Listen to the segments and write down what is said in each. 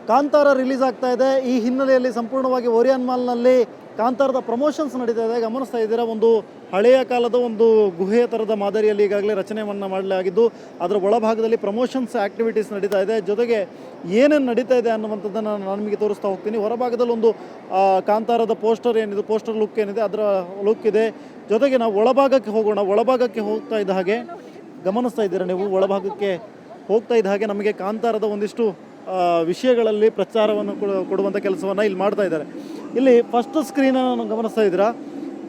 Kantara release ಆಗ್ತಾ ಇದೆ. ಈ ಹಿನ್ನೆಲೆಯಲ್ಲಿ ಸಂಪೂರ್ಣವಾಗಿ ಓರಿಯನ್ ಮಾಲ್ನಲ್ಲಿ ಕಾಂತಾರದ ಪ್ರಮೋಷನ್ಸ್ ನಡೀತಾ ಇದೆ. ಗಮನಿಸ್ತಾ ಇದ್ದೀರಾ, ಒಂದು ಹಳೆಯ ಕಾಲದ ಒಂದು ಗುಹೆಯ ಥರದ ಮಾದರಿಯಲ್ಲಿ ಈಗಾಗಲೇ ರಚನೆಯನ್ನು ಮಾಡಲಾಗಿದ್ದು ಅದರ ಒಳಭಾಗದಲ್ಲಿ ಪ್ರಮೋಷನ್ಸ್ ಆ್ಯಕ್ಟಿವಿಟೀಸ್ ನಡೀತಾ ಇದೆ. ಜೊತೆಗೆ ಏನೇನು ನಡೀತಾ ಇದೆ ಅನ್ನುವಂಥದ್ದನ್ನು ನಾನು ನಿಮಗೆ ತೋರಿಸ್ತಾ ಹೋಗ್ತೀನಿ. ಹೊರಭಾಗದಲ್ಲಿ ಒಂದು ಕಾಂತಾರದ ಪೋಸ್ಟರ್ ಏನಿದೆ, ಪೋಸ್ಟರ್ ಲುಕ್ ಏನಿದೆ ಅದರ ಲುಕ್ ಇದೆ. ಜೊತೆಗೆ ನಾವು ಒಳಭಾಗಕ್ಕೆ ಹೋಗೋಣ. ಒಳಭಾಗಕ್ಕೆ ಹೋಗ್ತಾ ಇದ್ದ ಹಾಗೆ ಗಮನಿಸ್ತಾ ಇದ್ದೀರಾ ನೀವು, ಒಳಭಾಗಕ್ಕೆ ಹೋಗ್ತಾ ಇದ್ದ ಹಾಗೆ ನಮಗೆ ಕಾಂತಾರದ ಒಂದಿಷ್ಟು ವಿಷಯಗಳಲ್ಲಿ ಪ್ರಚಾರವನ್ನು ಕೊಡುವಂಥ ಕೆಲಸವನ್ನು ಇಲ್ಲಿ ಮಾಡ್ತಾ ಇದ್ದಾರೆ. ಇಲ್ಲಿ ಫಸ್ಟ್ ಸ್ಕ್ರೀನನ್ನು ಗಮನಿಸ್ತಾ ಇದ್ದೀರಾ.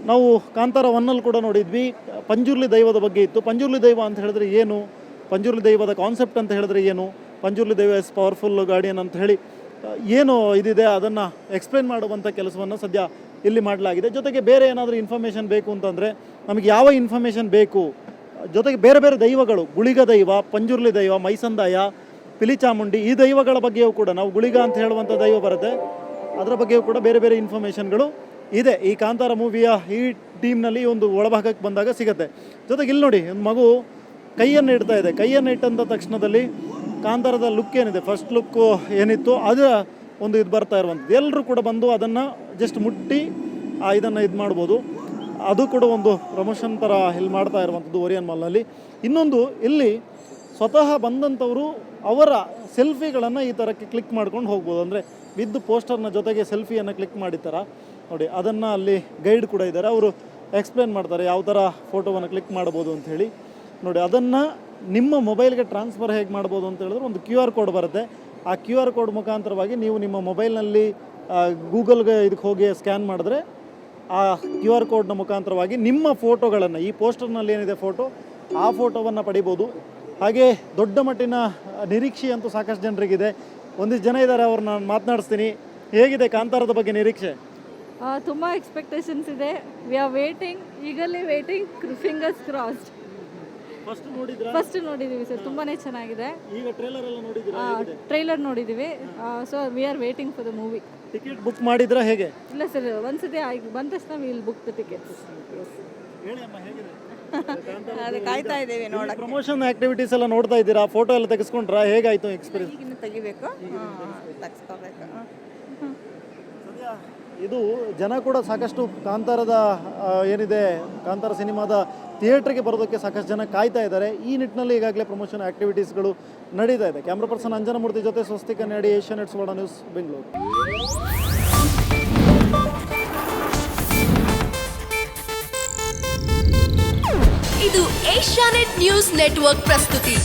ನಾವು ಕಾಂತಾರ 1 ಕೂಡ ನೋಡಿದ್ವಿ. ಪಂಜುರ್ಲಿ ದೈವದ ಬಗ್ಗೆ ಇತ್ತು. ಪಂಜುರ್ಲಿ ದೈವ ಅಂತ ಹೇಳಿದ್ರೆ ಏನು, ಪಂಜುರ್ಲಿ ದೈವದ ಕಾನ್ಸೆಪ್ಟ್ ಅಂತ ಹೇಳಿದ್ರೆ ಏನು, ಪಂಜುರ್ಲಿ ದೈವ ಇಸ್ ಪವರ್ಫುಲ್ ಗಾರ್ಡಿಯನ್ ಅಂತ ಹೇಳಿ ಏನು ಇದಿದೆ ಅದನ್ನು ಎಕ್ಸ್ಪ್ಲೇನ್ ಮಾಡುವಂಥ ಕೆಲಸವನ್ನು ಸದ್ಯ ಇಲ್ಲಿ ಮಾಡಲಾಗಿದೆ. ಜೊತೆಗೆ ಬೇರೆ ಏನಾದರೂ ಇನ್ಫಾರ್ಮೇಷನ್ ಬೇಕು ಅಂತಂದರೆ ನಮಗೆ ಯಾವ ಇನ್ಫಾರ್ಮೇಷನ್ ಬೇಕು, ಜೊತೆಗೆ ಬೇರೆ ಬೇರೆ ದೈವಗಳು, ಗುಳಿಗ ದೈವ, ಪಂಜುರ್ಲಿ ದೈವ, ಮೈಸಂದಾಯ, ಪಿಲಿಚಾಮುಂಡಿ, ಈ ದೈವಗಳ ಬಗ್ಗೆಯೂ ಕೂಡ, ನಾವು ಗುಳಿಗ ಅಂತ ಹೇಳುವಂಥ ದೈವ ಬರುತ್ತೆ ಅದರ ಬಗ್ಗೆಯೂ ಕೂಡ ಬೇರೆ ಬೇರೆ ಇನ್ಫಾರ್ಮೇಷನ್ಗಳು ಇದೆ. ಈ ಕಾಂತಾರ ಮೂವಿಯ ಈ ಟೀಮ್ನಲ್ಲಿ ಒಂದು ಒಳಭಾಗಕ್ಕೆ ಬಂದಾಗ ಸಿಗುತ್ತೆ. ಜೊತೆಗೆ ಇಲ್ಲಿ ನೋಡಿ, ಒಂದು ಮಗು ಕೈಯನ್ನು ಇಡ್ತಾ ಇದೆ. ಕೈಯನ್ನು ಇಟ್ಟಂಥ ತಕ್ಷಣದಲ್ಲಿ ಕಾಂತಾರದ ಲುಕ್ ಏನಿದೆ, ಫಸ್ಟ್ ಲುಕ್ಕು ಏನಿತ್ತು ಅದರ ಒಂದು ಇದು ಬರ್ತಾ ಇರುವಂಥದ್ದು. ಎಲ್ಲರೂ ಕೂಡ ಬಂದು ಅದನ್ನು ಜಸ್ಟ್ ಮುಟ್ಟಿ ಇದನ್ನು ಇದು ಮಾಡ್ಬೋದು. ಅದು ಕೂಡ ಒಂದು ಪ್ರಮೋಷನ್ ಥರ ಇಲ್ಲಿ ಮಾಡ್ತಾ ಇರುವಂಥದ್ದು ಓರಿಯನ್ ಮಾಲ್ನಲ್ಲಿ. ಇನ್ನೊಂದು, ಇಲ್ಲಿ ಸ್ವತಃ ಬಂದಂಥವರು ಅವರ ಸೆಲ್ಫಿಗಳನ್ನು ಈ ಥರಕ್ಕೆ ಕ್ಲಿಕ್ ಮಾಡ್ಕೊಂಡು ಹೋಗ್ಬೋದು. ಅಂದರೆ ವಿದ್ ಪೋಸ್ಟರ್ನ ಜೊತೆಗೆ ಸೆಲ್ಫಿಯನ್ನು ಕ್ಲಿಕ್ ಮಾಡಿರ್ತಾರ ನೋಡಿ, ಅದನ್ನು ಅಲ್ಲಿ ಗೈಡ್ ಕೂಡ ಇದ್ದಾರೆ. ಅವರು ಎಕ್ಸ್ಪ್ಲೇನ್ ಮಾಡ್ತಾರೆ ಯಾವ ಥರ ಫೋಟೋವನ್ನು ಕ್ಲಿಕ್ ಮಾಡ್ಬೋದು ಅಂಥೇಳಿ ನೋಡಿ. ಅದನ್ನು ನಿಮ್ಮ ಮೊಬೈಲ್ಗೆ ಟ್ರಾನ್ಸ್ಫರ್ ಹೇಗೆ ಮಾಡ್ಬೋದು ಅಂತ ಹೇಳಿದ್ರೆ ಒಂದು QR ಕೋಡ್ ಬರುತ್ತೆ. ಆ QR ಕೋಡ್ ಮುಖಾಂತರವಾಗಿ ನೀವು ನಿಮ್ಮ ಮೊಬೈಲ್ನಲ್ಲಿ ಗೂಗಲ್ಗೆ ಇದಕ್ಕೆ ಹೋಗಿ ಸ್ಕ್ಯಾನ್ ಮಾಡಿದ್ರೆ ಆ QR ಕೋಡ್ನ ಮುಖಾಂತರವಾಗಿ ನಿಮ್ಮ ಫೋಟೋಗಳನ್ನು, ಈ ಪೋಸ್ಟರ್ನಲ್ಲಿ ಏನಿದೆ ಫೋಟೋ, ಆ ಫೋಟೋವನ್ನು ಪಡಿಬೋದು. ಹಾಗೆ ದೊಡ್ಡ ಮಟ್ಟಿನ ನಿರೀಕ್ಷೆ ಅಂತೂ ಸಾಕಷ್ಟು ಜನರಿಗಿದೆ. ಒಂದಿಷ್ಟು ಜನ ಇದ್ದಾರೆ, ಅವ್ರನ್ನ ನಾನು ಮಾತನಾಡಿಸ್ತೀನಿ. ಹೇಗಿದೆ ಕಾಂತಾರದ ಬಗ್ಗೆ ನಿರೀಕ್ಷೆ? ತುಂಬ ಎಕ್ಸ್ಪೆಕ್ಟೇಷನ್ಸ್ ಇದೆ. ವಿ ಆರ್ ವೇಟಿಂಗ್, ಈಗಲೇ ವೇಟಿಂಗ್, ಫಿಂಗರ್ಸ್ ಕ್ರಾಸ್ಡ್. ಫಸ್ಟ್ ನೋಡಿದ್ದೀವಿ ಸರ್, ತುಂಬಾ ಚೆನ್ನಾಗಿದೆ. ಈಗ ಟ್ರೇಲರ್ ಎಲ್ಲ ನೋಡಿದ್ದೀರಾ? ಟ್ರೈಲರ್ ನೋಡಿದ್ದೀವಿ. So we are waiting for the movie. Ticket book ಮಾಡಿದ್ರಾ ಹೇಗೆ? ಇಲ್ಲ ಸರ್, ಒಂದ್ಸತಿ ಬಂದ ತಕ್ಷಣ ವಿಲ್ ಬುಕ್ ದ ಟಿಕೆಟ್ಸ್. ಹೇಳಿ ಅಮ್ಮ, ಹೇಗಿದೆ? ಅದು ಕಾಯ್ತಾ ಇದ್ದೀವಿ ನೋಡಕ್ಕೆ. ಪ್ರಮೋಷನ್ ಆಕ್ಟಿವಿಟೀಸ್ ಎಲ್ಲ ನೋಡ್ತಾ ಇದ್ದೀರಾ? ಫೋಟೋ ಎಲ್ಲ ತೆಗೆಸ್ಕೊಂಡ್ರಾ? ಹೇಗಾಯ್ತು ಎಕ್ಸ್ಪೀರಿಯನ್ಸ್? ಈಗಿನ ತೆಗಿಬೇಕು, ತೆಗೆಸ್ಕೋಬೇಕು. ಇದು ಜನ ಕೂಡ ಸಾಕಷ್ಟು ಕಾಂತಾರದ ಏನಿದೆ, ಕಾಂತಾರ ಸಿನಿಮಾದ ಥಿಯೇಟ್ರಿಗೆ ಬರೋದಕ್ಕೆ ಸಾಕಷ್ಟು ಜನ ಕಾಯ್ತಾ ಇದ್ದಾರೆ. ಈ ನಿಟ್ಟಿನಲ್ಲಿ ಈಗಾಗಲೇ ಪ್ರಮೋಷನ್ ಆಕ್ಟಿವಿಟೀಸ್ಗಳು ನಡೀತಾ ಇದೆ. ಕ್ಯಾಮ್ರಾ ಪರ್ಸನ್ ಅಂಜನಮೂರ್ತಿ ಜೊತೆ ಸ್ವಸ್ತಿಕ ಕನ್ನಡಿ, ಏಷ್ಯಾನೆಟ್ ಸುವರ್ಣ ನ್ಯೂಸ್, ಬೆಂಗಳೂರು. ಇದು ಏಷ್ಯಾನೆಟ್ ನ್ಯೂಸ್ ನೆಟ್ವರ್ಕ್ ಪ್ರಸ್ತುತಿ.